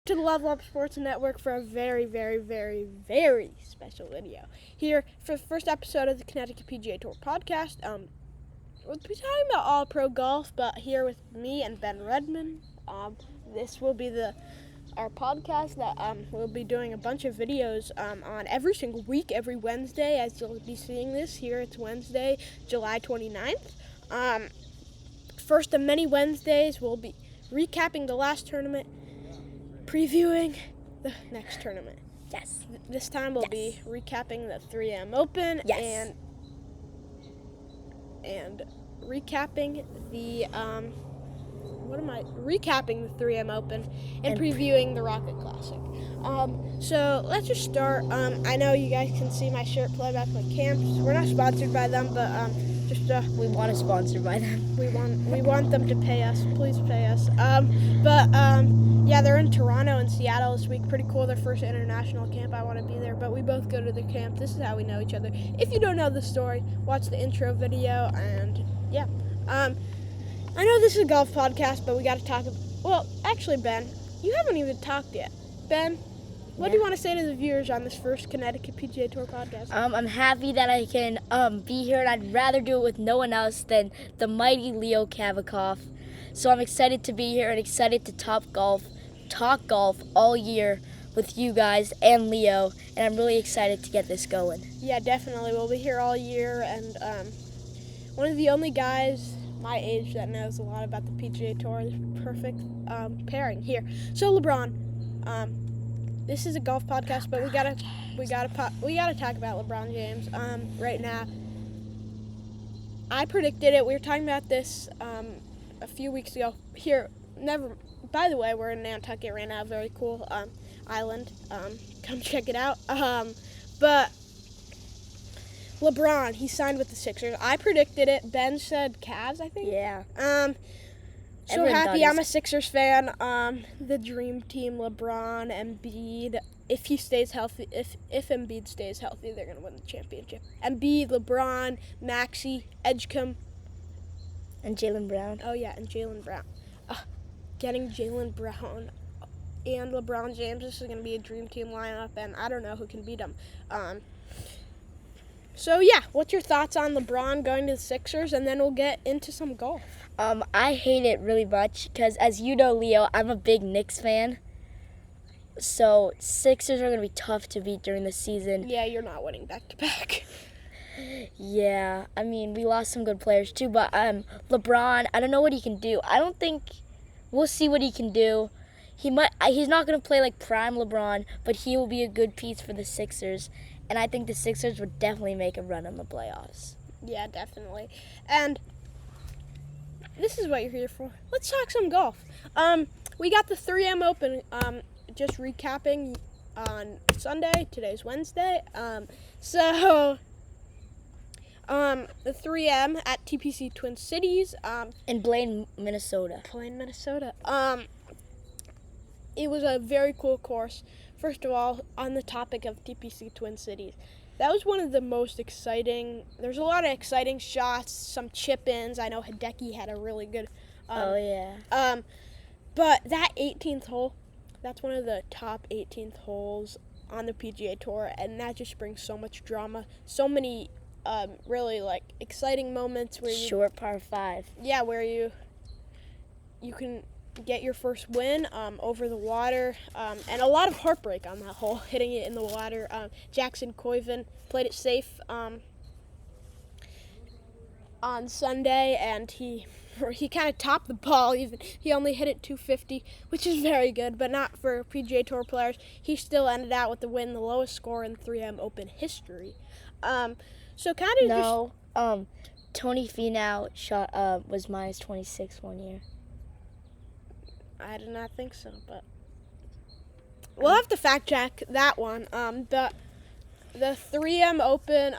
To the Level Up Sports Network for a very, very, very, very special video. Here for the first episode of the Connecticut PGA Tour podcast. We'll be talking about all pro golf, but here with me and Ben Redmond. This will be our podcast that we'll be doing a bunch of videos on every single week, every Wednesday, as you'll be seeing this. Here it's Wednesday, July 29th. First of many Wednesdays, we'll be recapping the last tournament, previewing the next tournament. Yes. This time we'll be recapping the 3M Open and recapping the recapping the 3M Open and previewing the Rocket Classic. So let's just start. I know you guys can see my shirt Playback My Camps. We're not sponsored by them, but we want to sponsor by them. We want them to pay us. Please pay us. Yeah, they're in Toronto and Seattle this week. Pretty cool. Their first international camp. I want to be there, but we both go to the camp. This is how we know each other. If you don't know the story, watch the intro video. And yeah, I know this is a golf podcast, but we got to talk. Well, actually, Ben, you haven't even talked yet. Ben, what do you want to say to the viewers on this first Connecticut PGA Tour podcast? I'm happy that I can be here, and I'd rather do it with no one else than the mighty Leo Kavikoff. So I'm excited to be here and excited to talk golf all year with you guys and Leo, and I'm really excited to get this going. Yeah, definitely. We'll be here all year, and one of the only guys my age that knows a lot about the PGA Tour. Is perfect pairing here. So LeBron, this is a golf podcast, but we gotta talk about LeBron James right now. I predicted it. We were talking about this a few weeks ago. By the way, we're in Nantucket right now. Very cool island. Come check it out. But LeBron, he signed with the Sixers. I predicted it. Ben said Cavs, I think. Yeah. So happy. I'm a Sixers fan. The dream team, LeBron, Embiid. If he stays healthy, if Embiid stays healthy, they're gonna win the championship. Embiid, LeBron, Maxey, Edgecombe, and Jaylen Brown. Oh yeah, and Jaylen Brown. Getting Jaylen Brown and LeBron James. This is gonna be a dream team lineup, and I don't know who can beat them. So yeah, what's your thoughts on LeBron going to the Sixers, and then we'll get into some golf. I hate it really much because, as you know, Leo, I'm a big Knicks fan. So Sixers are going to be tough to beat during the season. Yeah, you're not winning back-to-back. Yeah, I mean, we lost some good players too, but LeBron, I don't know what he can do. We'll see what he can do. He's not going to play like prime LeBron, but he will be a good piece for the Sixers. And I think the Sixers would definitely make a run in the playoffs. Yeah, definitely. And this is what you're here for. Let's talk some golf. We got the 3M Open. Just recapping on Sunday. Today's Wednesday. The 3M at TPC Twin Cities. In Blaine, Minnesota. It was a very cool course. First of all, on the topic of TPC Twin Cities, that was one of the most exciting. There's a lot of exciting shots, some chip-ins. I know Hideki had a really good. But that 18th hole, that's one of the top 18th holes on the PGA Tour, and that just brings so much drama, so many really exciting moments where short par 5. Yeah, where you can get your first win over the water, and a lot of heartbreak on that hole, hitting it in the water. Jackson Coyven played it safe on Sunday, and he kind of topped the ball. He only hit it 250, which is very good, but not for PGA Tour players. He still ended out with the win, the lowest score in 3M Open history. Tony Finau shot was minus 26 one year. I did not think so, but we'll have to fact check that one. The 3M Open,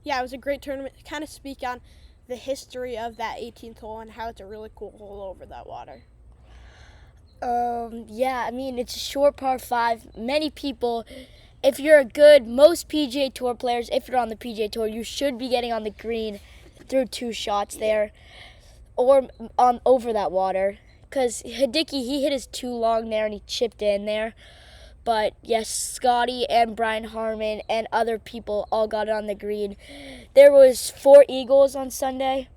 it was a great tournament. Kind of speak on the history of that 18th hole and how it's a really cool hole over that water. Yeah, I mean, it's a short par 5. Many people, most PGA Tour players, if you're on the PGA Tour, you should be getting on the green through 2 shots there or over that water. because Hideki, he hit his too long there and he chipped in there. But yes, Scotty and Brian Harmon and other people all got it on the green. There was 4 eagles on Sunday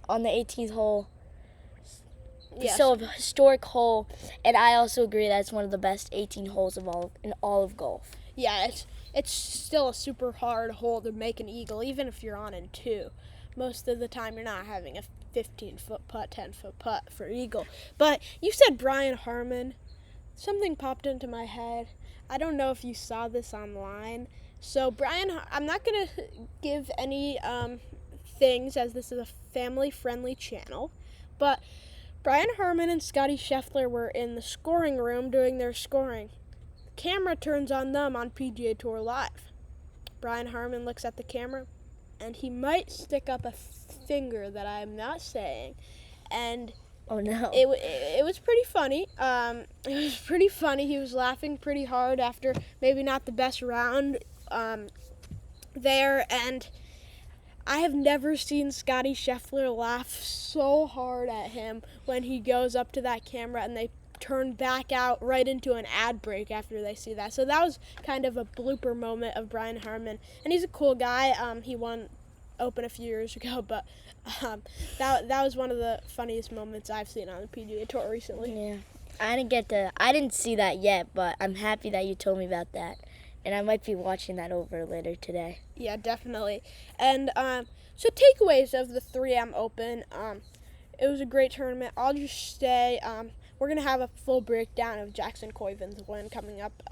on the 18th hole. Yes. So a historic hole, and I also agree that's one of the best 18 holes in all of golf. Yeah, it's still a super hard hole to make an eagle, even if you're on in 2. Most of the time, you're not having a 15-foot putt, 10-foot putt for eagle. But you said Brian Harmon. Something popped into my head. I don't know if you saw this online. So I'm not gonna give any things, as this is a family-friendly channel, but Brian Harmon and Scotty Scheffler were in the scoring room doing their scoring. The camera turns on them on PGA Tour Live. Brian Harmon looks at the camera, and he might stick up a finger that I am not saying. And oh no! It was pretty funny. It was pretty funny. He was laughing pretty hard after maybe not the best round there, and I have never seen Scotty Scheffler laugh so hard at him when he goes up to that camera and they turn back out right into an ad break after they see that. So that was kind of a blooper moment of Brian Harmon, and he's a cool guy. He won Open a few years ago, but that was one of the funniest moments I've seen on the PGA Tour recently. Yeah, I didn't see that yet, but I'm happy that you told me about that. And I might be watching that over later today. Yeah, definitely. And so takeaways of the 3M Open. It was a great tournament. I'll just say we're going to have a full breakdown of Jackson Coyvin's win coming up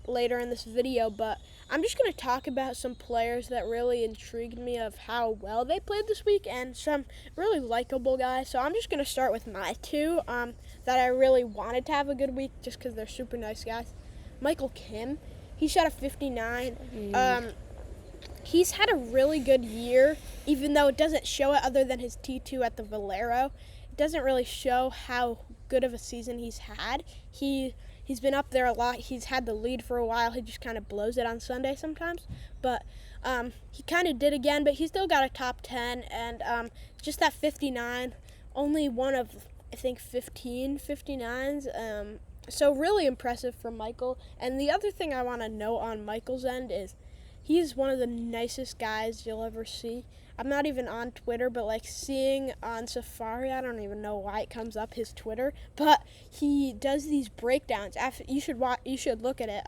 later in this video. But I'm just going to talk about some players that really intrigued me of how well they played this week and some really likable guys. So I'm just going to start with my 2 that I really wanted to have a good week just because they're super nice guys. Michael Kim. He shot a 59. He's had a really good year, even though it doesn't show it other than his T2 at the Valero. It doesn't really show how good of a season he's had. He's been up there a lot. He's had the lead for a while. He just kind of blows it on Sunday sometimes. But he kind of did again, but he still got a top 10. And just that 59, only one of, I think, 15 59s. So really impressive from Michael. And the other thing I want to note on Michael's end is he's one of the nicest guys you'll ever see. I'm not even on Twitter, but like seeing on Safari, I don't even know why it comes up his Twitter, but he does these breakdowns. You should look at it.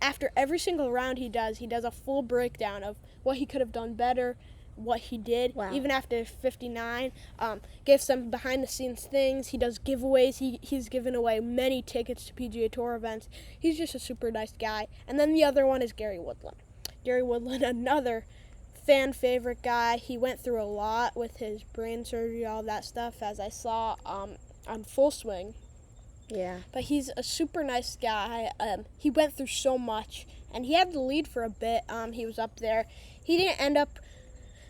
After every single round he does a full breakdown of what he could have done better, what he did. Wow. Even after 59, gives some behind the scenes things. He does giveaways. He's given away many tickets to PGA Tour events. He's just a super nice guy. And then the other one is Gary Woodland. Gary Woodland, another fan favorite guy. He went through a lot with his brain surgery, all that stuff, as I saw on Full Swing. Yeah. But he's a super nice guy. He went through so much, and he had the lead for a bit. He was up there. He didn't end up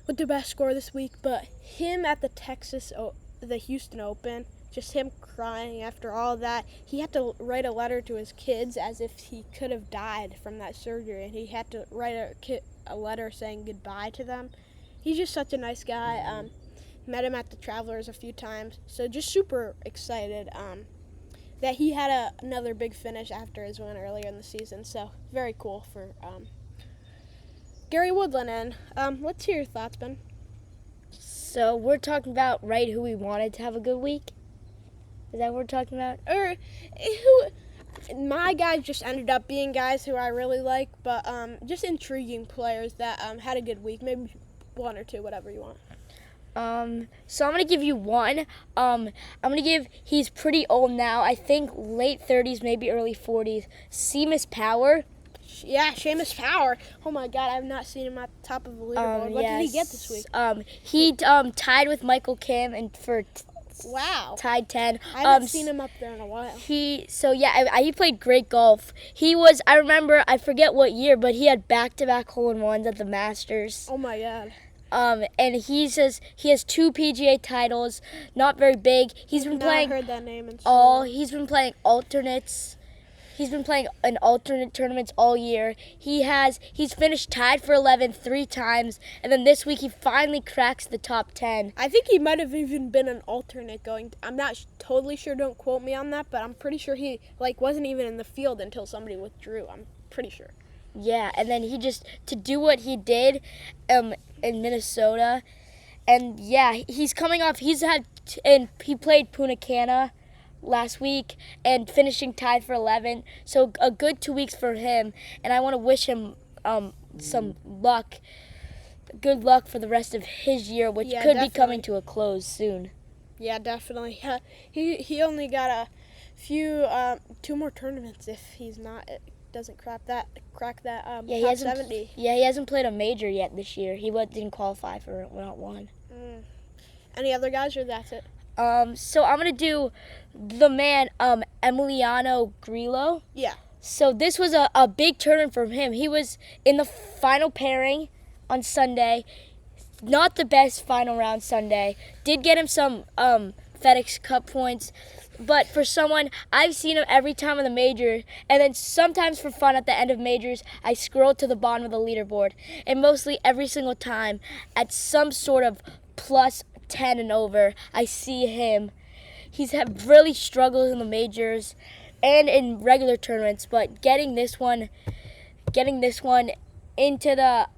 with the best score this week, but him at the Houston Open, just him crying after all that. He had to write a letter to his kids as if he could have died from that surgery, and he had to write a letter saying goodbye to them. He's just such a nice guy. Met him at the Travelers a few times, so just super excited that he had another big finish after his win earlier in the season. So very cool for Gary Woodland. And let's hear your thoughts, Ben. So we're talking about who we wanted to have a good week? Is that what we're talking about? Or my guys just ended up being guys who I really like, but just intriguing players that had a good week. Maybe 1 or 2, whatever you want. So I'm going to give you one. He's pretty old now. I think late 30s, maybe early 40s. Seamus Power. Yeah, Seamus Power. Oh my God, I have not seen him at the top of the leaderboard. What did he get this week? He tied with Michael Kim and tied 10. I haven't seen him up there in a while. He played great golf. I forget what year, but he had back-to-back hole-in-ones at the Masters. Oh my God. And he has 2 PGA titles, not very big. He's been playing heard that name in school. He's been playing alternates. He's been playing in alternate tournaments all year. He's finished tied for 11 3 times, and then this week he finally cracks the top 10. I think he might have even been an alternate going. I'm not totally sure. Don't quote me on that, but I'm pretty sure he wasn't even in the field until somebody withdrew. I'm pretty sure. Yeah, and then to do what he did in Minnesota, and yeah, he's coming off. He played Punta Cana last week and finishing tied for 11. So a good 2 weeks for him, and I want to wish him some luck. Good luck for the rest of his year, which could be coming to a close soon. Yeah, definitely. He only got a few 2 more tournaments if he's not doesn't crack that top 70. Yeah, he hasn't played a major yet this year. He didn't qualify for not one. Any other guys, or that's it? So I'm gonna do the man Emiliano Grillo. Yeah. So this was a big tournament for him. He was in the final pairing on Sunday. Not the best final round Sunday. Did get him some FedEx Cup points. But for someone, I've seen him every time in the major, and then sometimes for fun at the end of majors, I scroll to the bottom of the leaderboard. And mostly every single time, at some sort of plus 10 and over, I see him. He's had really struggles in the majors and in regular tournaments, but getting this one into the,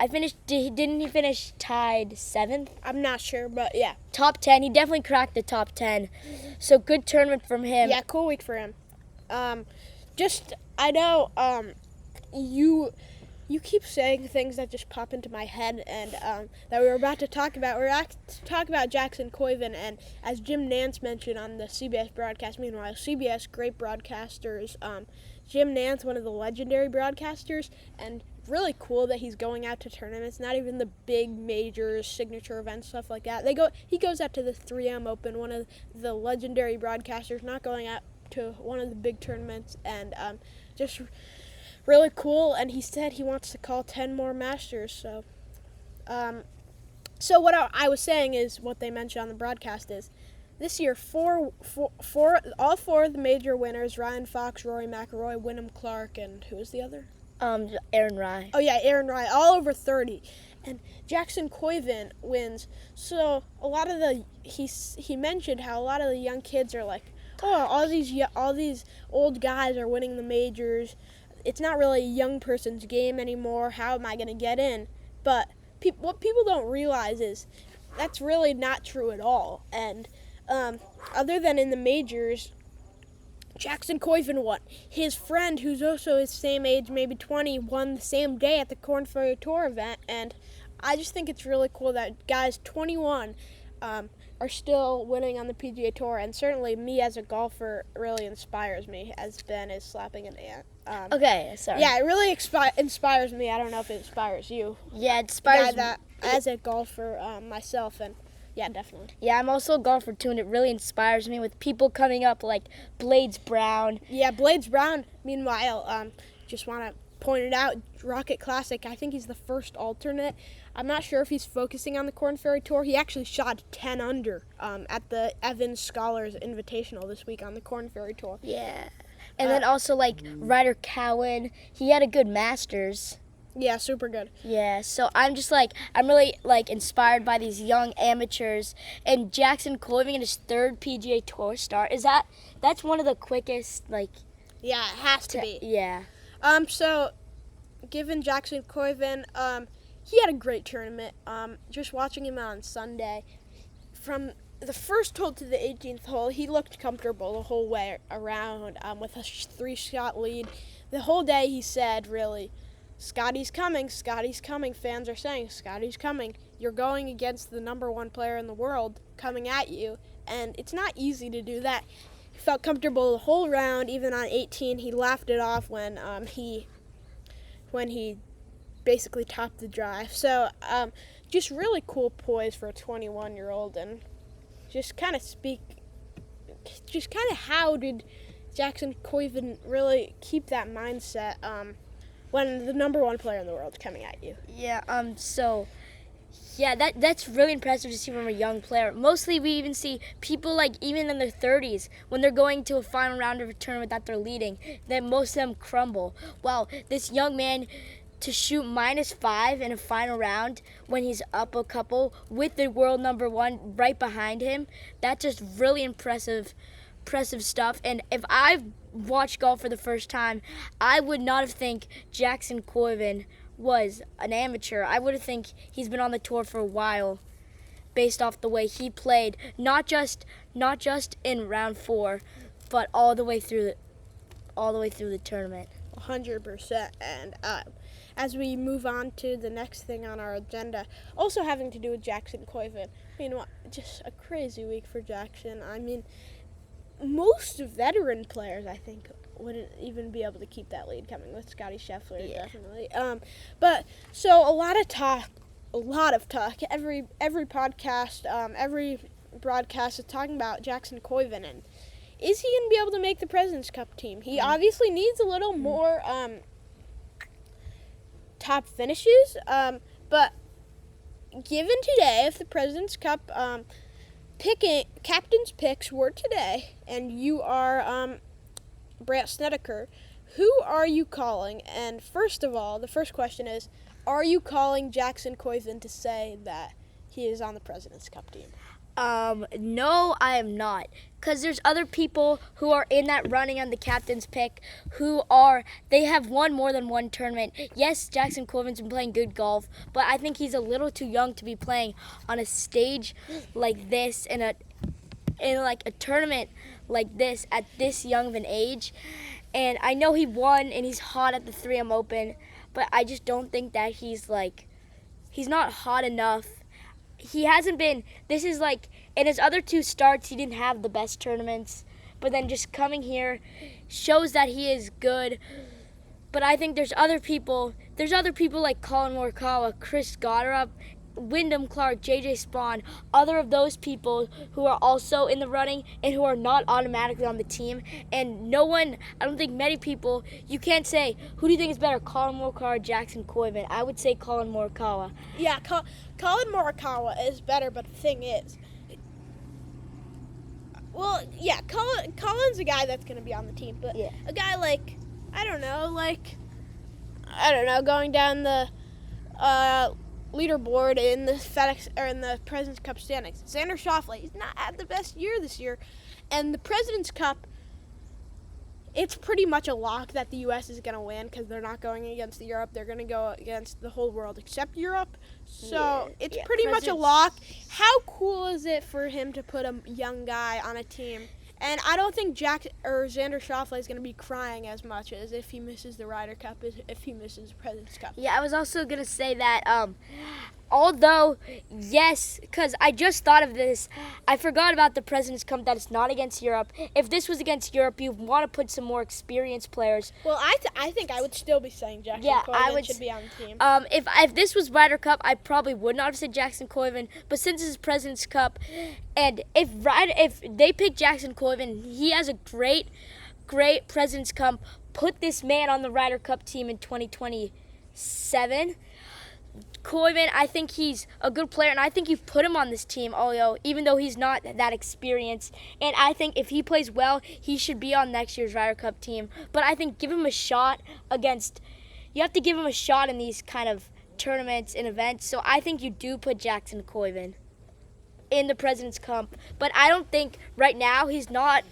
didn't he finish tied 7th? I'm not sure, but yeah. Top 10, he definitely cracked the top 10. So good tournament from him. Yeah, cool week for him. I know you keep saying things that just pop into my head, and that we were about to talk about. We were about to talk about Jackson Koiven, and as Jim Nance mentioned on the CBS broadcast, meanwhile, CBS, great broadcasters, Jim Nance, one of the legendary broadcasters, and really cool that he's going out to tournaments, not even the big majors, signature events, stuff like that. He goes out to the 3M Open, one of the legendary broadcasters, not going out to one of the big tournaments, and just really cool. And he said he wants to call 10 more Masters. So what I was saying is, what they mentioned on the broadcast is, this year, all 4 of the major winners, Ryan Fox, Rory McIlroy, Wyndham Clark, and who was the other? Aaron Rai. Oh yeah, Aaron Rai, all over 30, and Jackson Koiven wins. So a lot of he mentioned how a lot of the young kids are like, oh, all these old guys are winning the majors. It's not really a young person's game anymore. How am I going to get in? But what people don't realize is that's really not true at all. And other than in the majors, Jackson Koiven won. His friend, who's also his same age, maybe 20, won the same day at the Korn Ferry Tour event. And I just think it's really cool that guys 21 are still winning on the PGA Tour. And certainly me as a golfer really inspires me, as Ben is slapping an ant. Okay, sorry. Yeah, it really inspires me. I don't know if it inspires you. Yeah, it inspires me. As a golfer myself, and yeah, definitely. Yeah, I'm also a golfer too, and it really inspires me with people coming up like Blades Brown. Yeah, Blades Brown, meanwhile, just want to point it out, Rocket Classic, I think he's the first alternate. I'm not sure if he's focusing on the Korn Ferry Tour. He actually shot 10 under at the Evans Scholars Invitational this week on the Korn Ferry Tour. Yeah. And then also like Ryder Cowan, he had a good Masters. Yeah, super good. Yeah, so I'm really inspired by these young amateurs. And Jackson Koiven in his 3rd PGA Tour start, that's one of the quickest, Yeah, it has to be. Yeah. So, given Jackson Koiven, he had a great tournament. Just watching him on Sunday, from the first hole to the 18th hole, he looked comfortable the whole way around with a 3-shot lead. The whole day he said, really, Scotty's coming, Scotty's coming. Fans are saying, Scotty's coming. You're going against the number 1 player in the world coming at you, and it's not easy to do that. He felt comfortable the whole round, even on 18. He laughed it off when he basically topped the drive. So just really cool poise for a 21-year-old, and just kind of how did Jackson Koiven really keep that mindset when the number 1 player in the world is coming at you? Yeah, so Yeah, that's really impressive to see from a young player. Mostly we even see people like even in their 30s when they're going to a final round of a tournament that they're leading, that most of them crumble. Well, this young man to shoot -5 in a final round when he's up a couple with the world number 1 right behind him, that's just really impressive stuff. And if I've watched golf for the first time, I would not have think Jackson Coiven was an amateur. I would have think he's been on the tour for a while based off the way he played, not just in round 4, but all the way through the tournament. 100%. And as we move on to the next thing on our agenda, also having to do with Jackson Coiven, just a crazy week for Jackson. I mean, most veteran players, I think, wouldn't even be able to keep that lead coming with Scotty Scheffler, definitely. But so a lot of talk. Every podcast, every broadcast is talking about Jackson Coiven, and is he going to be able to make the President's Cup team? He obviously needs a little more top finishes, but given today, if the President's Cup captain's picks were today, and you are Brant Snedeker, who are you calling? And first of all, the first question is, are you calling Jackson Coiven to say that he is on the President's Cup team? No, I am not. Because there's other people who are in that running on the captain's pick they have won more than one tournament. Yes, Jackson Coiven's been playing good golf, but I think he's a little too young to be playing on a stage like this in a tournament like this at this young of an age. And I know he won and he's hot at the 3M Open, but I just don't think that he's not hot enough. He hasn't been, in his other 2 starts, he didn't have the best tournaments, but then just coming here shows that he is good. But I think there's other people like Colin Morikawa, Chris Gotterup, Wyndham Clark, JJ Spawn, other of those people who are also in the running and who are not automatically on the team. And I don't think many people, you can't say, who do you think is better, Colin Morikawa or Jackson Coiven? I would say Colin Morikawa. Yeah, Colin Morikawa is better, but the thing is, Colin's a guy that's going to be on the team, but a guy I don't know, going down the leaderboard in the FedEx or in the President's Cup standings. Xander Schauffele, he's not had the best year this year, and the President's Cup, it's pretty much a lock that the U.S. is going to win because they're not going against Europe. They're going to go against the whole world except Europe. So it's pretty much a lock. How cool is it for him to put a young guy on a team? And I don't think Xander Schauffele is going to be crying as much as if he misses the Ryder Cup, as if he misses the President's Cup. Yeah, I was also going to say that although, yes, because I just thought of this, I forgot about the President's Cup that it's not against Europe. If this was against Europe, you want to put some more experienced players. Well, I think I would still be saying Jackson Coiven should be on the team. If this was Ryder Cup, I probably would not have said Jackson Coiven. But since this is President's Cup, and if they pick Jackson Coiven, he has a great President's Cup. Put this man on the Ryder Cup team in 2027. Coiven, I think he's a good player, and I think you put him on this team, even though he's not that experienced. And I think if he plays well, he should be on next year's Ryder Cup team. But I think you have to give him a shot in these kind of tournaments and events. So I think you do put Jackson Coiven in the President's Cup. But I don't think right now he's not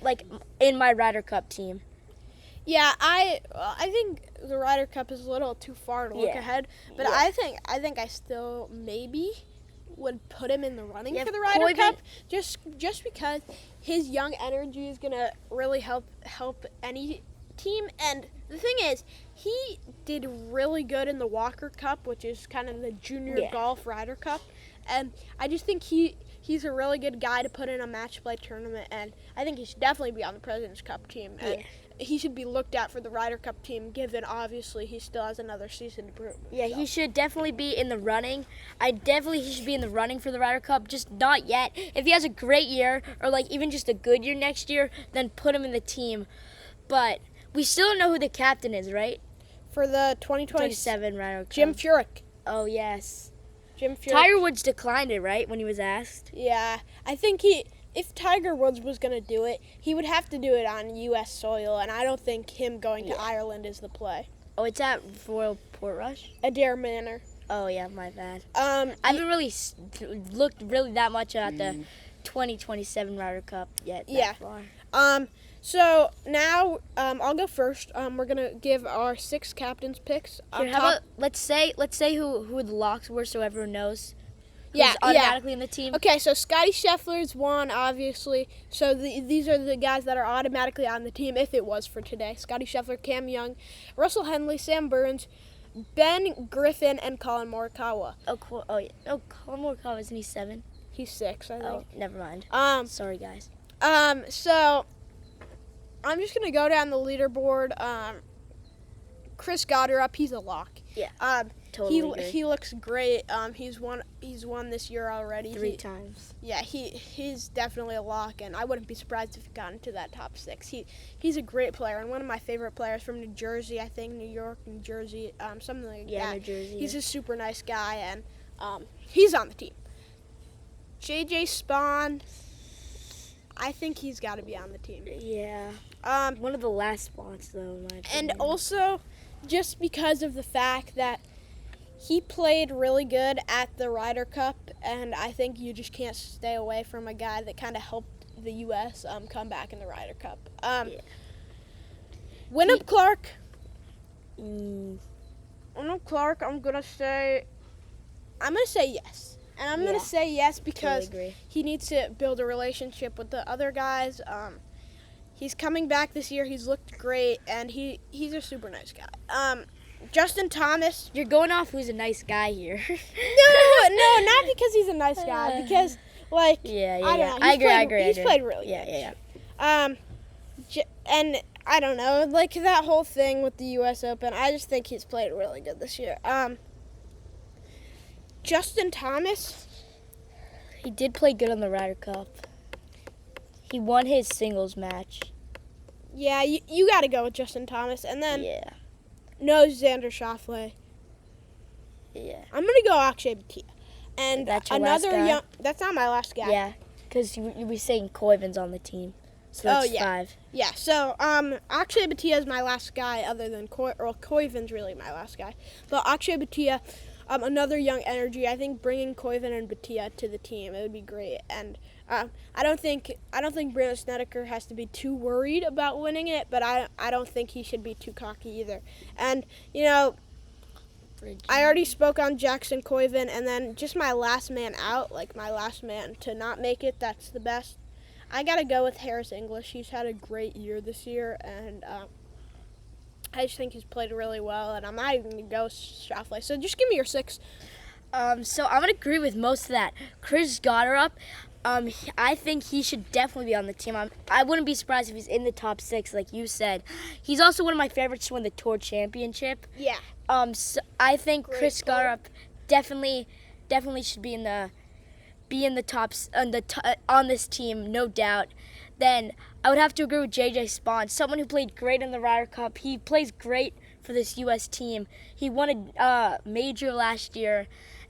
in my Ryder Cup team. Yeah, I think the Ryder Cup is a little too far to look ahead, but I think I still maybe would put him in the running for the Ryder Cup just because his young energy is gonna really help any team. And the thing is, he did really good in the Walker Cup, which is kind of the junior golf Ryder Cup, and I just think he's a really good guy to put in a match play tournament, and I think he should definitely be on the President's Cup team. And he should be looked at for the Ryder Cup team, given obviously he still has another season to prove. Yeah, he should definitely be in the running. He should be in the running for the Ryder Cup, just not yet. If he has a great year, or even just a good year next year, then put him in the team. But we still don't know who the captain is, right? For the 2027 Ryder Cup. Jim Furyk. Oh, yes. Jim Furyk. Tiger Woods declined it, right, when he was asked? Yeah, I think if Tiger Woods was going to do it, he would have to do it on U.S. soil, and I don't think him going to Ireland is the play. Oh, it's at Royal Portrush? Adair Manor. Oh, yeah, my bad. I haven't really looked really that much at the 2027 Ryder Cup yet. That far. So now I'll go first. We're gonna give our 6 captains picks. Here, how about let's say who the locks were, so everyone knows. Yeah, automatically in the team. Okay, so Scotty Scheffler's one, obviously. So these are the guys that are automatically on the team if it was for today. Scotty Scheffler, Cam Young, Russell Henley, Sam Burns, Ben Griffin, and Colin Morikawa. Oh yeah. Oh, Colin Morikawa, isn't he 7? He's 6, I think. Oh, never mind. Sorry, guys. So I'm just gonna go down the leaderboard. Chris Gotterup, he's a lock. Yeah. Totally agree. He looks great. He's won this year already. 3 times. Yeah, he's definitely a lock, and I wouldn't be surprised if he got into that top 6. He's a great player and one of my favorite players from New Jersey. I think New York, New Jersey, something like that. Yeah, New Jersey. He's a super nice guy, and he's on the team. JJ Spawn, I think he's got to be on the team. Yeah. One of the last spots, though, in my opinion. And also, just because of the fact that he played really good at the Ryder Cup, and I think you just can't stay away from a guy that kind of helped the U.S. Come back in the Ryder Cup. Wyndham Clark. Wyndham Clark, I'm gonna say yes. And I'm going to say yes because he needs to build a relationship with the other guys. He's coming back this year. He's looked great, and he's a super nice guy. Justin Thomas. You're going off who's a nice guy here. No, not because he's a nice guy. Because, I don't know. I agree. He's played really good. Yeah. And I don't know, that whole thing with the U.S. Open, I just think he's played really good this year. Justin Thomas. He did play good on the Ryder Cup. He won his singles match. Yeah, you got to go with Justin Thomas. And then no Xander Schauffele. Yeah. I'm going to go Akshay Bhatia. And that's your another last guy? That's not my last guy. Yeah, because you were saying Koivin's on the team. So that's 5. Yeah, so Akshay Bhatia is my last guy other than Koivin's really my last guy. But Akshay Bhatia, another young energy. I think bringing Koivin and Bhatia to the team, it would be great. And I don't think Brandon Snedeker has to be too worried about winning it, but I don't think he should be too cocky either. And I already spoke on Jackson Koivin, and then just my last man out, my last man to not make it. That's the best. I gotta go with Harris English. He's had a great year this year, and I just think he's played really well, and I'm not even going to go Schauffele. So just give me your 6. So I'm going to agree with most of that. Chris Gotterup, I think he should definitely be on the team. I wouldn't be surprised if he's in the top 6, like you said. He's also one of my favorites to win the Tour Championship. Yeah. So I think Chris Gotterup definitely should be in the tops on this team, no doubt. Then I would have to agree with JJ Spawn, someone who played great in the Ryder Cup. He plays great for this U.S. team. He won a major last year,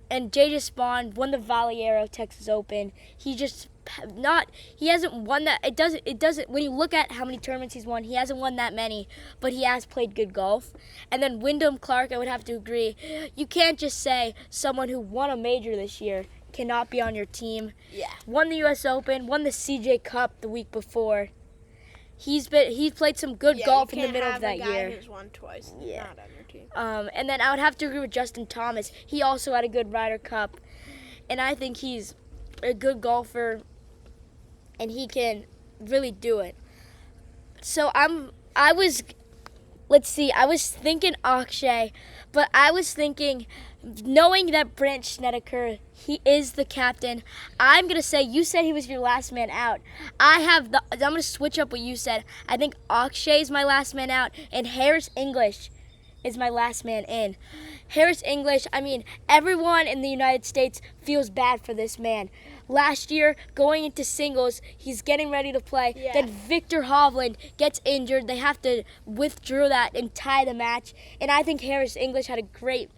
and JJ Spawn won the Vallejo Texas Open. He hasn't won that. It doesn't. When you look at how many tournaments he's won, he hasn't won that many, but he has played good golf. And then Wyndham Clark, I would have to agree. You can't just say someone who won a major this year cannot be on your team. Yeah. Won the U.S. Open, won the CJ Cup the week before. He's played some good golf in the middle of that year. You can't have a guy who's won twice not on your team. And then I would have to agree with Justin Thomas. He also had a good Ryder Cup, and I think he's a good golfer, and he can really do it. So I was thinking Akshay, but I was thinking, knowing that Brant Snedeker, he is the captain, I'm going to say, you said he was your last man out. I'm going to switch up what you said. I think Akshay is my last man out, and Harris English is my last man in. Harris English, everyone in the United States feels bad for this man. Last year, going into singles, he's getting ready to play. Yeah. Then Victor Hovland gets injured. They have to withdraw that and tie the match. And I think Harris English had a great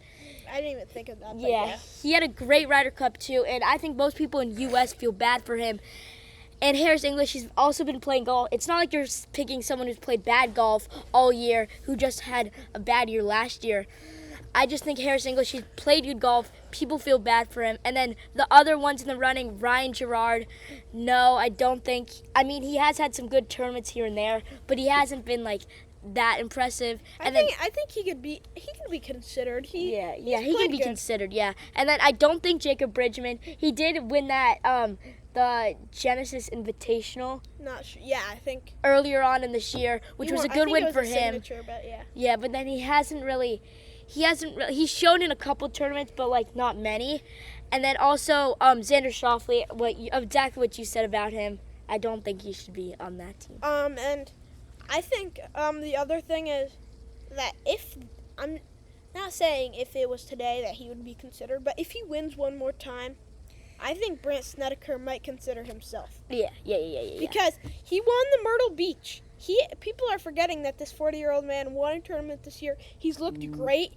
I didn't even think of that. Yeah, he had a great Ryder Cup too, and I think most people in U.S. feel bad for him. And Harris English, he's also been playing golf. It's not like you're picking someone who's played bad golf all year, who just had a bad year last year. I just think Harris English, he's played good golf. People feel bad for him. And then the other ones in the running, Ryan Gerard, no, I don't think. I mean, he has had some good tournaments here and there, but he hasn't been like that impressive. I think he could be considered. He can be considered. Yeah, and then I don't think Jacob Bridgman. He did win that the Genesis Invitational. Not sure. Yeah, I think earlier on in this year, which was a good win for him. But yeah. Yeah, but then he hasn't really. He's shown in a couple tournaments, but like not many. And then also Xander Schauffele, exactly what you said about him. I don't think he should be on that team. And I think the other thing is that I'm not saying if it was today that he would be considered, but if he wins one more time, I think Brandt Snedeker might consider himself. Yeah. Because he won the Myrtle Beach. People are forgetting that this 40-year-old man won a tournament this year. He's looked great.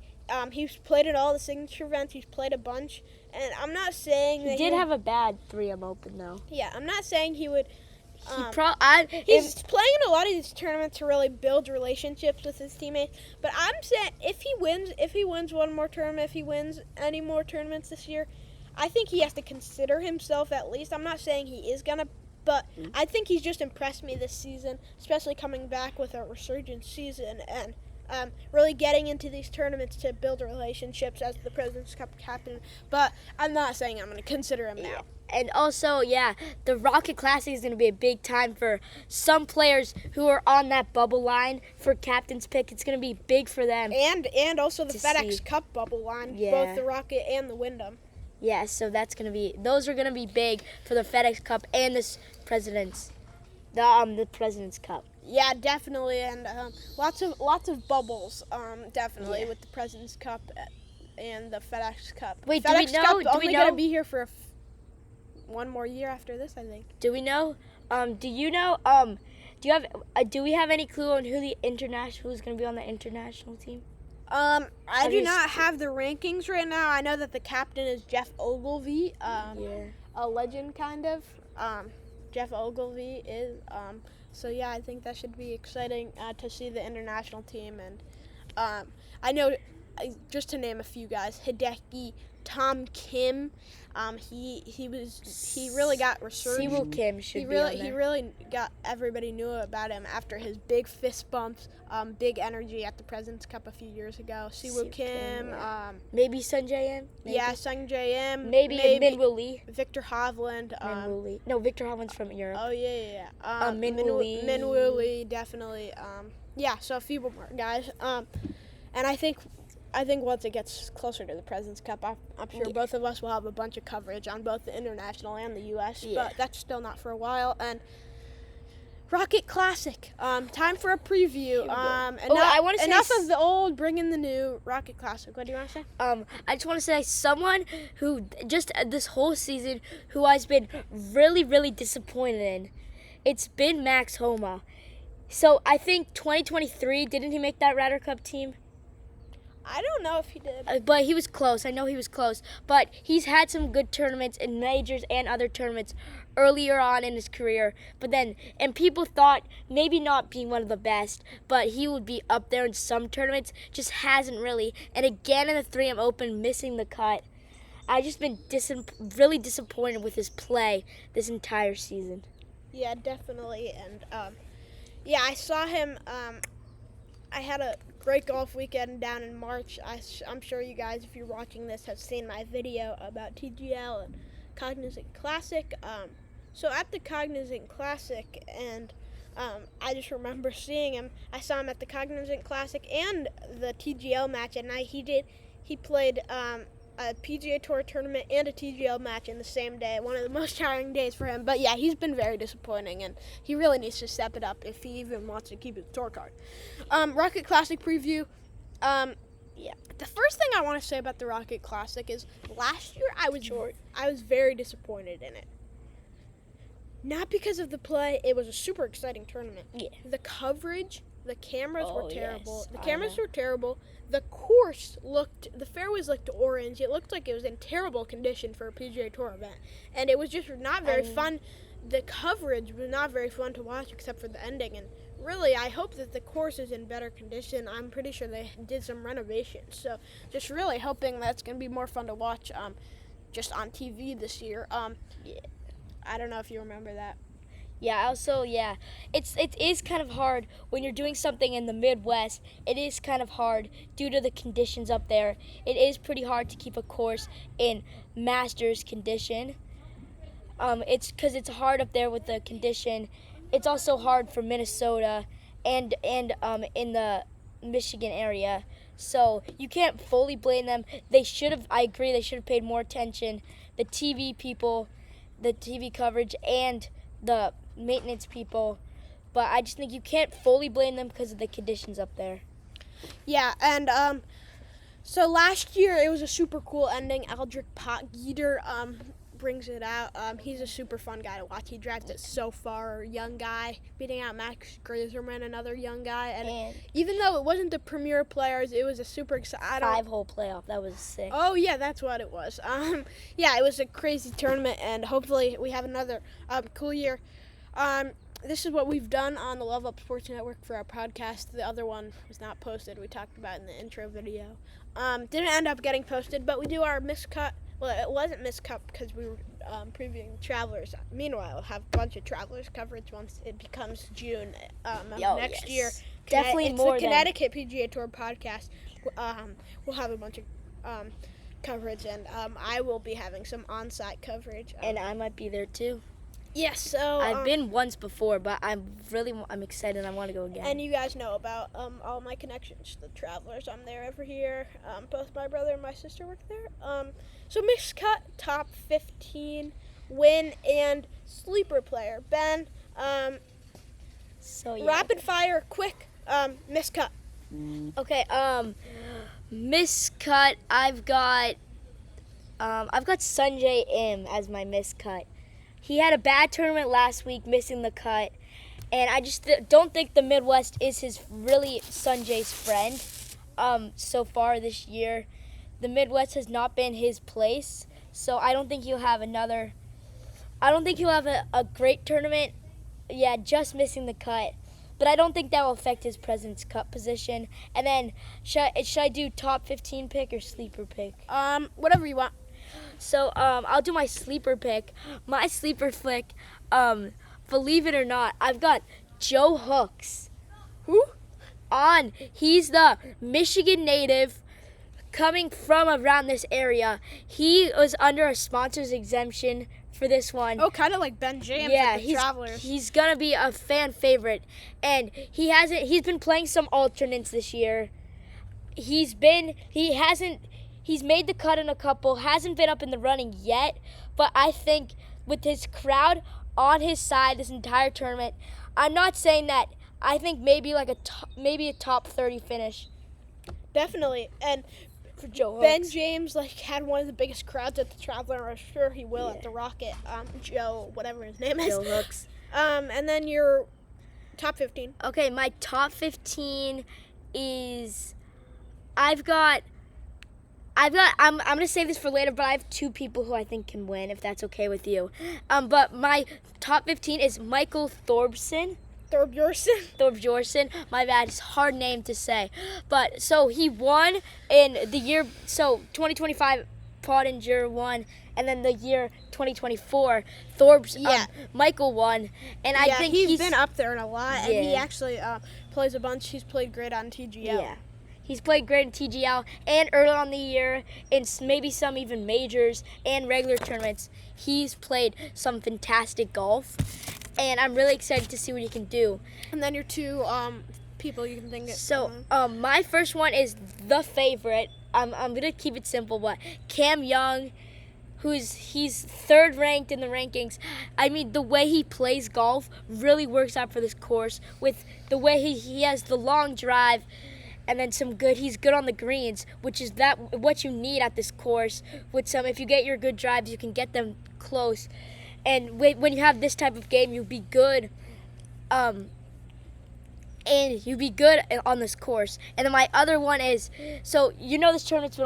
He's played at all the signature events. He's played a bunch. And I'm not saying that he did have a bad 3M Open, though. Yeah, I'm not saying he would. He's playing in a lot of these tournaments to really build relationships with his teammates. But I'm saying if he wins one more tournament, if he wins any more tournaments this year, I think he has to consider himself at least. I'm not saying he is gonna, but I think he's just impressed me this season, especially coming back with a resurgent season and really getting into these tournaments to build relationships as the President's Cup captain. But I'm not saying I'm going to consider him now. And also, the Rocket Classic is going to be a big time for some players who are on that bubble line for captain's pick. It's going to be big for them. And also the FedEx Cup bubble line, both the Rocket and the Wyndham. Yeah, so those are going to be big for the FedEx Cup and the President's Cup. Yeah, definitely, and lots of bubbles, definitely with the President's Cup and the FedEx Cup. Wait, FedEx do we know? Cup only going to be here for one more year after this, I think. Do we know? Do you know? Do we have any clue on who's going to be on the international team? I do not have the rankings right now. I know that the captain is Jeff Ogilvy, a legend kind of. Jeff Ogilvy is. So I think that should be exciting to see the international team. And I know, just to name a few guys, Hideki, Tom Kim. He really got resurged. Siwoo Kim should be on there. He really got everybody knew about him after his big fist bumps, big energy at the President's Cup a few years ago. Siwoo Kim. Maybe Sung Jae-im. Yeah, Sung Jae-im. Maybe Min-Woo Lee. Victor Hovland. Min-Woo Lee. No, Victor Hovland's from Europe. Oh yeah. Min-Woo Lee. Min-Woo Lee, definitely. So a few more guys. And I think once it gets closer to the President's Cup, I'm sure both of us will have a bunch of coverage on both the international and the U.S., but that's still not for a while. And Rocket Classic, time for a preview. Enough of the old, bring in the new. Rocket Classic, what do you want to say? I just want to say someone who just this whole season who has been really, really disappointed in, it's been Max Homa. So I think 2023, didn't he make that Ryder Cup team? I don't know if he did. But he was close. I know he was close. But he's had some good tournaments in majors and other tournaments earlier on in his career. And people thought maybe not being one of the best, but he would be up there in some tournaments. Just hasn't really. And again in the 3M Open, missing the cut. I've just been really disappointed with his play this entire season. Yeah, definitely. And I saw him. I had a great golf weekend down in March. I'm sure you guys, if you're watching this, have seen my video about TGL and Cognizant Classic. So at the Cognizant Classic, and I just remember seeing him. I saw him at the Cognizant Classic and the TGL match at night. He played a PGA Tour tournament and a TGL match in the same day. One of the most tiring days for him. But he's been very disappointing, and he really needs to step it up if he even wants to keep his tour card. Rocket Classic preview. The first thing I want to say about the Rocket Classic is last year I was very disappointed in it. Not because of the play. It was a super exciting tournament. Yeah. The coverage The cameras Oh, were terrible. yes, The I cameras know. were terrible. The fairways looked orange. It looked like it was in terrible condition for a PGA Tour event. And it was just not very fun. The coverage was not very fun to watch except for the ending. And really, I hope that the course is in better condition. I'm pretty sure they did some renovations. So just really hoping that's going to be more fun to watch just on TV this year. Yeah. I don't know if you remember that. Yeah, also, it is kind of hard when you're doing something in the Midwest. It is kind of hard due to the conditions up there. It is pretty hard to keep a course in Masters condition. It's because it's hard up there with the condition. It's also hard for Minnesota and in the Michigan area. So you can't fully blame them. They should have. I agree. They should have paid more attention. The TV people, the TV coverage, and the maintenance people. But I just think you can't fully blame them because of the conditions up there. Yeah, and so last year it was a super cool ending. Aldrich Potgieter brings it out. He's a super fun guy to watch. He drives it so far. Young guy beating out Max Grazerman, another young guy. And even though it wasn't the premier players, it was a super exciting 5-hole playoff. That was sick. Oh yeah, that's what it was. Yeah, it was a crazy tournament, and hopefully we have another cool year. This is what we've done on the Love Up Sports Network for our podcast. The other one was not posted. We talked about it in the intro video. Didn't end up getting posted, but we do our miscut. Well, it wasn't miscut because we were previewing Travelers. Meanwhile, we'll have a bunch of Travelers coverage once it becomes June next year. Definitely it's more the Connecticut PGA Tour podcast. We'll have a bunch of coverage, and I will be having some on-site coverage. And I might be there too. Yes, so I've been once before, but I'm excited. I want to go again. And you guys know about all my connections, the Travelers. I'm there every year. Both my brother and my sister work there. So miscut, top 15, win, and sleeper player. Ben, rapid fire, quick, miscut. Okay, miscut. I've got Sanjay Im as my miscut. He had a bad tournament last week, missing the cut, and I just don't think the Midwest is Sanjay's friend. So far this year, the Midwest has not been his place, so I don't think he'll have a great tournament. Yeah, just missing the cut, but I don't think that will affect his President's Cup position. And then should I do top 15 pick or sleeper pick? Whatever you want. So I'll do my sleeper pick. My sleeper pick, believe it or not, I've got Joe Hooks. Who? He's the Michigan native coming from around this area. He was under a sponsor's exemption for this one. Oh, kind of like Ben James at the Travelers. He's gonna be a fan favorite, and he's been playing some alternates this year. He's made the cut in a couple, hasn't been up in the running yet, but I think with his crowd on his side this entire tournament, I'm not saying that, I think maybe a top 30 finish. Definitely. And for Joe Hooks. Ben James had one of the biggest crowds at the Traveler. I'm sure he will at the Rocket. Joe, whatever his name is. Joe Hooks. And then your top 15. Okay, my top 15 is I'm gonna save this for later, but I have two people who I think can win, if that's okay with you. But my top 15 is Michael Thorbjorsen. Thorbjorsen. My bad, it's a hard name to say. But so he won in the year, 2025 Pottinger won, and then the year 2024 Michael won. And I think he's been up there a lot, and Yeah. he actually plays a bunch. He's played great on TGL. Yeah. He's played great in TGL and early on the year in maybe some even majors and regular tournaments. He's played some fantastic golf, and I'm really excited to see what he can do. And then your two people you can think of. So my first one is the favorite. I'm gonna keep it simple, but Cam Young, he's third ranked in the rankings. I mean, the way he plays golf really works out for this course. With the way he has the long drive. And then he's good on the greens, which is what you need at this course. If you get your good drives, you can get them close. And when you have this type of game, you'll be good and you'd be good on this course. And then my other one is, so you know this tournament's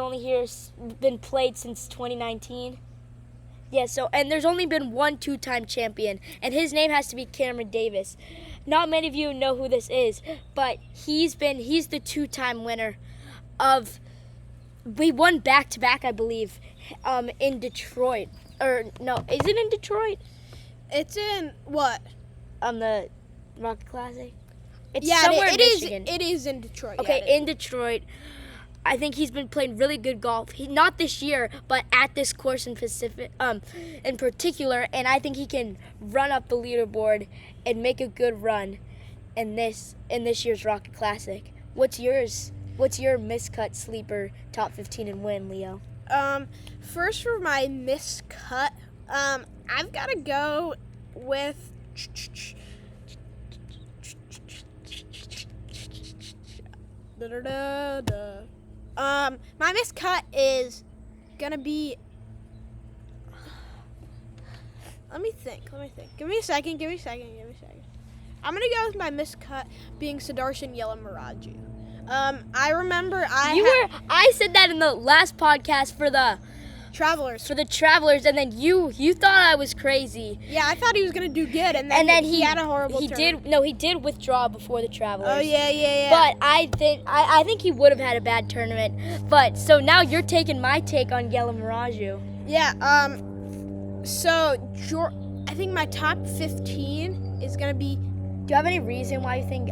been played since 2019. Yeah, so, and there's only been one two-time champion, and his name has to be Cameron Davis. Not many of you know who this is, but he's the two-time winner of, we won back-to-back, I believe, in Detroit. Or, no, is it in Detroit? It's in what? The Rocket Classic? It's Yeah, somewhere it in is. Michigan. It is in Detroit. Okay, yeah, in Detroit. I think he's been playing really good golf. Not this year, but at this course in particular, and I think he can run up the leaderboard and make a good run in this year's Rocket Classic. What's yours? What's your miscut sleeper top 15 and win, Leo? First for my miscut, I've got to go with my miscut is gonna be. Let me think. Give me a second. I'm gonna go with my miscut being Sudarshan Yelamaraju. I remember I said that in the last podcast for the Travelers. And then you thought I was crazy. Yeah, I thought he was gonna do good, and then he had a horrible. He did withdraw before the Travelers. Oh yeah. But I think he would have had a bad tournament. But so now you're taking my take on Yelamaraju. Yeah. So I think my top 15 is gonna be. Do you have any reason why you think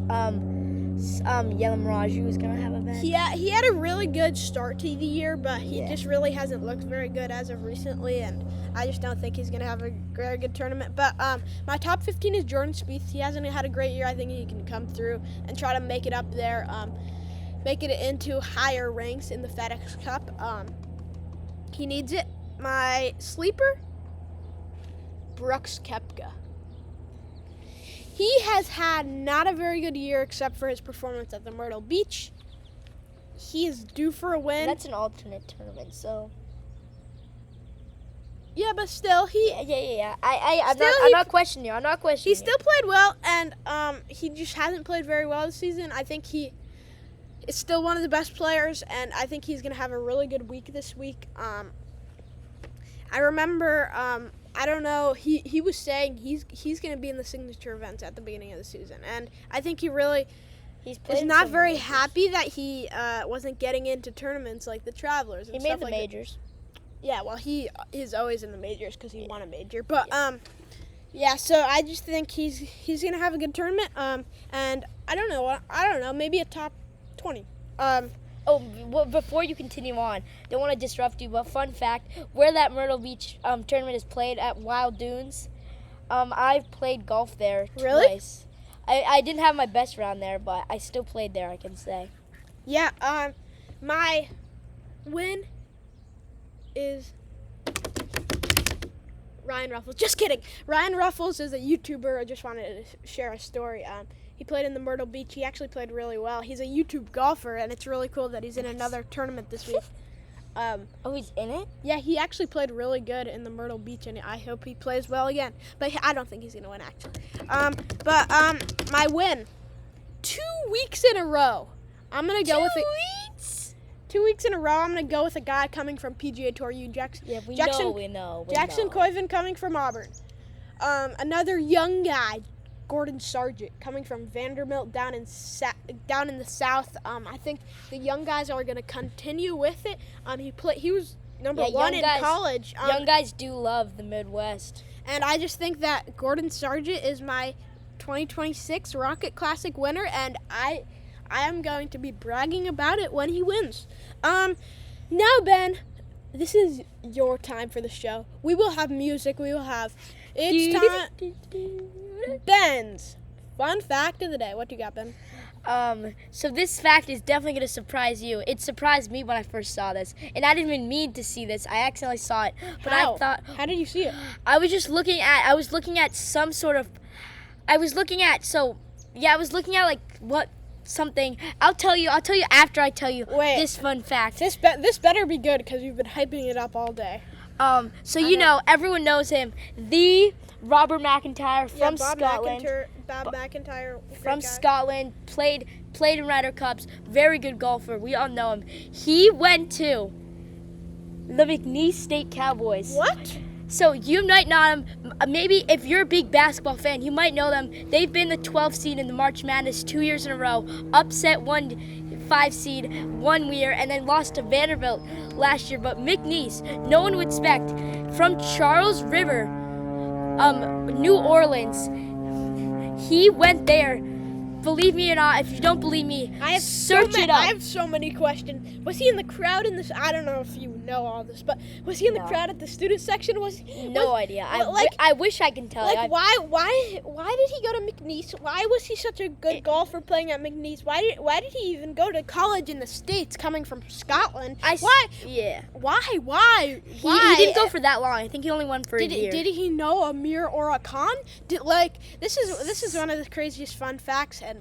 Yelamaraju is gonna have a bad? He had a really good start to the year, but he just really hasn't looked very good as of recently, and I just don't think he's gonna have a very good tournament. But my top 15 is Jordan Spieth. He hasn't had a great year. I think he can come through and try to make it up there, make it into higher ranks in the FedEx Cup. He needs it. My sleeper, Brooks Koepka. He has had not a very good year except for his performance at the Myrtle Beach. He is due for a win. That's an alternate tournament, so. Yeah, but still, Yeah. I'm not questioning you. He still played well, and he just hasn't played very well this season. I think he is still one of the best players, and I think he's going to have a really good week this week. I remember, I don't know, he was saying he's going to be in the signature events at the beginning of the season, and I think he really is not very happy that he wasn't getting into tournaments like the Travelers and stuff like that. He made the majors. Yeah, well, he is always in the majors because he won a major. But, yeah, so I just think he's going to have a good tournament. And I don't know, maybe a top 20. Before you continue on, don't want to disrupt you, but fun fact, where that Myrtle Beach tournament is played at Wild Dunes, I've played golf there twice. Really? I didn't have my best round there, but I still played there, I can say. Yeah, my win is Ryan Ruffles. Just kidding. Ryan Ruffles is a YouTuber. I just wanted to share a story. He played in the Myrtle Beach. He actually played really well. He's a YouTube golfer, and it's really cool that he's in another tournament this week. He's in it? Yeah, he actually played really good in the Myrtle Beach, and I hope he plays well again. But I don't think he's going to win, actually. My win, 2 weeks in a row. I'm going to go with it. 2 weeks in a row, I'm going to go with a guy coming from PGA Tour U. Jackson. Yeah, we know. Jackson Coyven coming from Auburn. Another young guy, Gordon Sargent, coming from Vanderbilt down in the South. I think the young guys are going to continue with it. He was number one in college. Young guys do love the Midwest. And I just think that Gordon Sargent is my 2026 Rocket Classic winner, and I am going to be bragging about it when he wins. Now, Ben, this is your time for the show. We will have music. It's time. Ben's fun fact of the day. What do you got, Ben? So this fact is definitely going to surprise you. It surprised me when I first saw this, and I didn't even mean to see this. I accidentally saw it. But How? I thought, how did you see it? I was looking at like what something. I'll tell you after I tell you this fun fact. This better be good because you've been hyping it up all day. So everyone knows him, the Robert McIntyre from Scotland. Bob McIntyre. From guy. Scotland, played in Ryder Cups, very good golfer. We all know him. He went to the McNeese State Cowboys. What? So you might know them. Maybe if you're a big basketball fan, you might know them. They've been the 12th seed in the March Madness 2 years in a row. Upset 5 seed 1 year, and then lost to Vanderbilt last year. But McNeese, no one would expect, from Charles River, New Orleans. He went there. Believe me or not, if you don't believe me, search it up. I have so many questions. Was he in the crowd in this? I don't know if you know all this, but was he in the crowd at the student section? No idea. I wish I can tell you. Why did he go to McNeese? Why was he such a good golfer playing at McNeese? Why did he even go to college in the States, coming from Scotland? Why? Yeah. Why? He didn't go for that long. I think he only won for a year. Did he know Amir or Khan? This is one of the craziest fun facts, and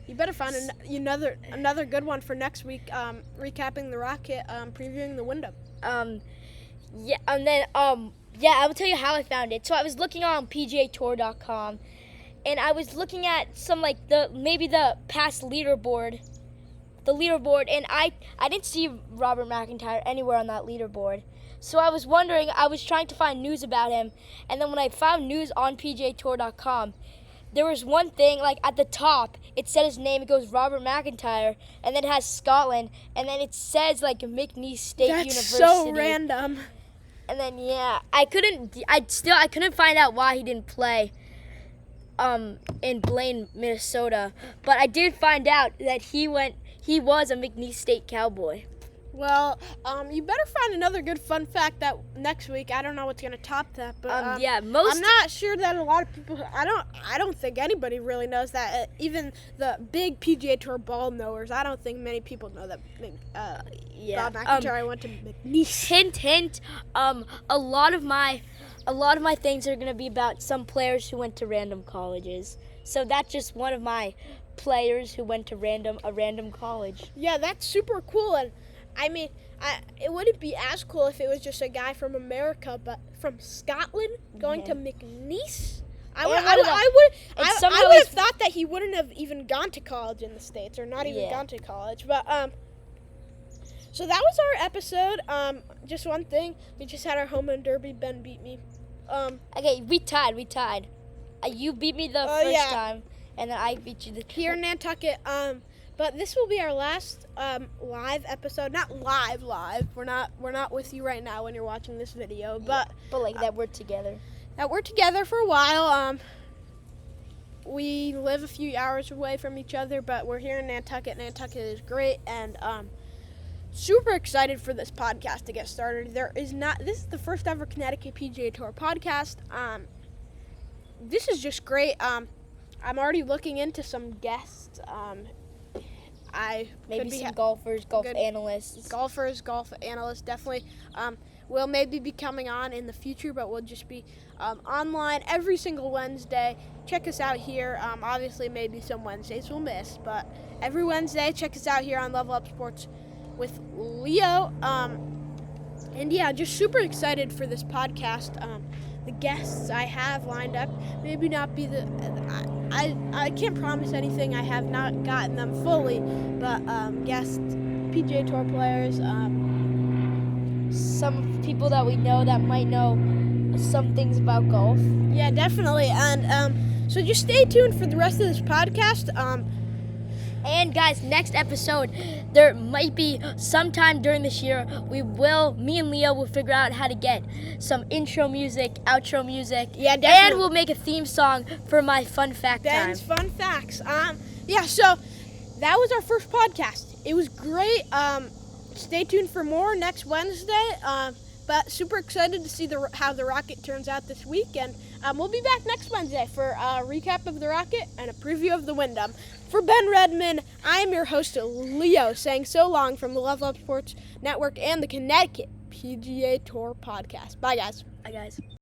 you better find another good one for next week. Recapping the Rocket, previewing the Wyndham. Yeah, and then I will tell you how I found it. So I was looking on PGAtour.com, and I was looking at some the past leaderboard, and I didn't see Robert McIntyre anywhere on that leaderboard. So I was wondering, I was trying to find news about him, and then when I found news on PGAtour.com, there was one thing, at the top, it said his name, it goes Robert McIntyre, and then it has Scotland, and then it says, McNeese State University. That's so random. And then, I couldn't find out why he didn't play in Blaine, Minnesota, but I did find out that he was a McNeese State Cowboy. Well, you better find another good fun fact that next week. I don't know what's gonna top that, but I'm not sure that a lot of people. I don't think anybody really knows that. Even the big PGA Tour ball knowers, I don't think many people know that. Bob McIntyre went to McNeese. Hint. A lot of my things are gonna be about some players who went to random colleges. So that's just one of my players who went to a random college. Yeah, that's super cool. And I mean, it wouldn't be as cool if it was just a guy from America, but from Scotland going to McNeese. I would have thought that he wouldn't have even gone to college in the States, or not even gone to college. But so that was our episode. Just one thing, we just had our home run derby. Ben beat me. Okay, we tied. You beat me the first time, and then I beat you here in Nantucket. But this will be our last live episode. Not live. We're not with you right now when you're watching this video. But that we're together. That we're together for a while. We live a few hours away from each other, but we're here in Nantucket. Nantucket is great, and super excited for this podcast to get started. This is the first ever Connecticut PGA Tour podcast. This is just great. I'm already looking into some guests. Maybe some golfers, golf analysts. Golf analysts, definitely. We'll maybe be coming on in the future, but we'll just be online every single Wednesday. Check us out here. Obviously, maybe some Wednesdays we'll miss, but every Wednesday, check us out here on Level Up Sports with Leo. And yeah, just super excited for this podcast. The guests I have lined up maybe not be I can't promise anything. I have not gotten them fully, but guests, PGA Tour players, some people that we know that might know some things about golf. Yeah, definitely. And so just stay tuned for the rest of this podcast. And guys, next episode, there might be sometime during this year, me and Leo will figure out how to get some intro music, outro music. Yeah, definitely. And we'll make a theme song for my fun fact time. Ben's fun facts. So that was our first podcast. It was great. Stay tuned for more next Wednesday. But super excited to see how the Rocket turns out this week. And we'll be back next Wednesday for a recap of the Rocket and a preview of the Wyndham. For Ben Redmond, I am your host, Leo, saying so long from the Level Up Sports Network and the Connecticut PGA Tour podcast. Bye, guys. Bye, guys.